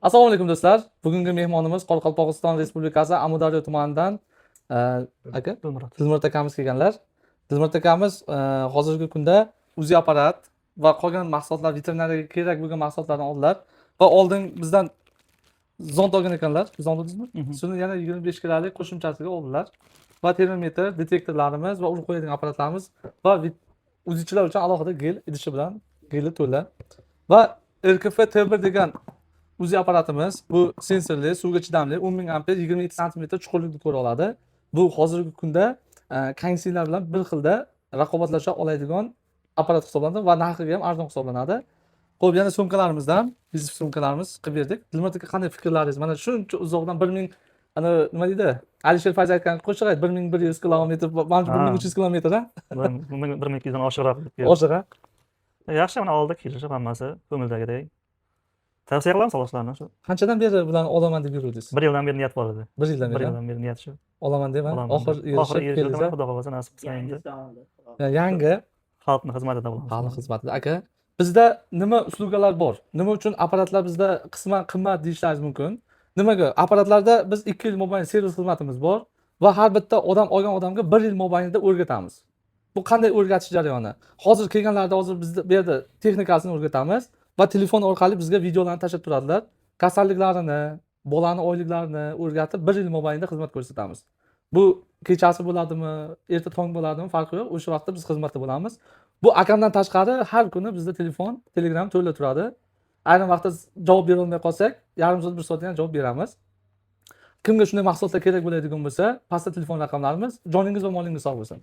Assalomu alaykum do'stlar. Bugungi mehmonimiz Qoraqalpog'iston Respublikasi Amudaryo tumanidan aka Dilmurod akamiz kelganlar. Dilmurod akamiz hozirgi kunda UZI apparat va qolgan mahsulotlar, veterinariyaga kerak bo'lgan mahsulotlarni oldilar va oldin bizdan zond olgan ekanlar. Zond oldingizmi? Shuni yana 25 kilolik qo'shimchasiga oldilar. Va termometr, detektorlarimiz va urib qo'yadigan apparatlarimiz va UZIchilar uchun alohida gel idishi bilan geli to'la va RKF T1 degan UZI apparatimiz bu sensorli, suvga chidamli, 10 000 amper, 22 sm chuqurlikni ko'ra oladi. Bu hozirgi kunda kangsilar bilan bir xilda raqobatlasha oladigan apparat hisoblanadi va narxiga ham arzon hisoblanadi. Xo'p, yana sumkalarimizdan, biz sumkalarimiz qilib berdik. Dilmurod aka, qanday fikrlaringiz? Mana shuncha uzoqdan 1000 ana nima deydi? Alisher Fayz aytgan qo'shiq ayt 1100 kilometr, mana 1300 kilometr ha? 1200 dan oshiqroq. Oshiq ha? Yaxshi, mana oldi kelishib hammasi ko'ngildagidek. Tavsiya qilamiz xohlashlarni shu. Qanchadan beri bilan olaman deb yuruvdingiz? 1 yildan beri niyat bor edi. 1 yildan Bir beri. yildan beri niyat shu. Olaman deb oxir erishib keldingiz. Xudo xohlasa nasib qilsa endi. Yangi Xalqni xizmatida bo'lamiz. xalq xizmatida. Aka, bizda nima uslugalar bor? Nima uchun apparatlar bizda qisman qimmat deyishlaringiz mumkin? Nimaga? Apparatlarda biz 2 yil mobaynida servis xizmatimiz bor va har bitta odam olgan odamga 1 yil mobaynida o'rgatamiz. Bu qanday o'rgatish jarayoni? Hozir kelganlarda hozir biz bu yerda texnikasini o'rgatamiz va telefon orqali bizga videolarni tashlab turadilar. Kasalliklarini, bolani oyliklarini o'rgatib 1 yil mobaynida xizmat ko'rsatamiz. Bu kechasi bo'ladimi, erta tong bo'ladimi, farqi yo'q. O'sha vaqtda biz xizmatda bo'lamiz. Bu akamdan tashqari har kuni bizda telefon, Telegram to'la turadi. Ayni vaqtda javob bera olmay qolsak, yarim soat, 1 soatdan javob beramiz. Kimga shunday mahsulotlar kerak bo'ladigan bo'lsa, pastda telefon raqamlarimiz. Joningiz va molingiz sog' bo'lsin.